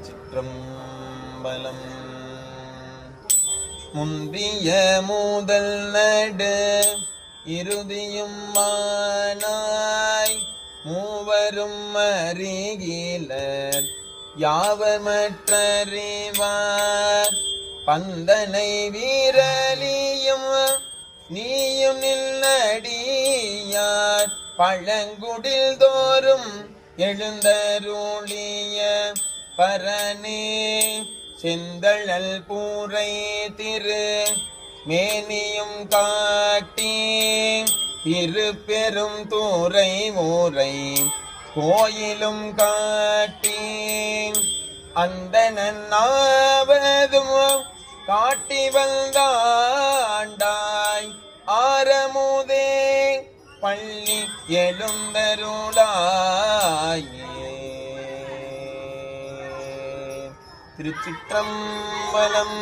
திருச்சிற்றம்பலம். முந்திய முதல் நடு இறுதியும் மானாய் மூவரும் அறிகிலர் யாவர் மற்றறிவார். பந்தனை வீரலியும் நீயும் நின்னடியார் பழங்குடில் தோறும் எழுந்தருளிய பரனே செந்தழல் பூரை திரு மேனியும் காட்டி திருப்பெரும் தூரை ஊரை கோயிலும் காட்டி அந்தனாவதும் காட்டி வந்தாண்டாய் ஆரமுதே பள்ளி எழுந்தருளாயே. திருச்சிற்றம்பலம்.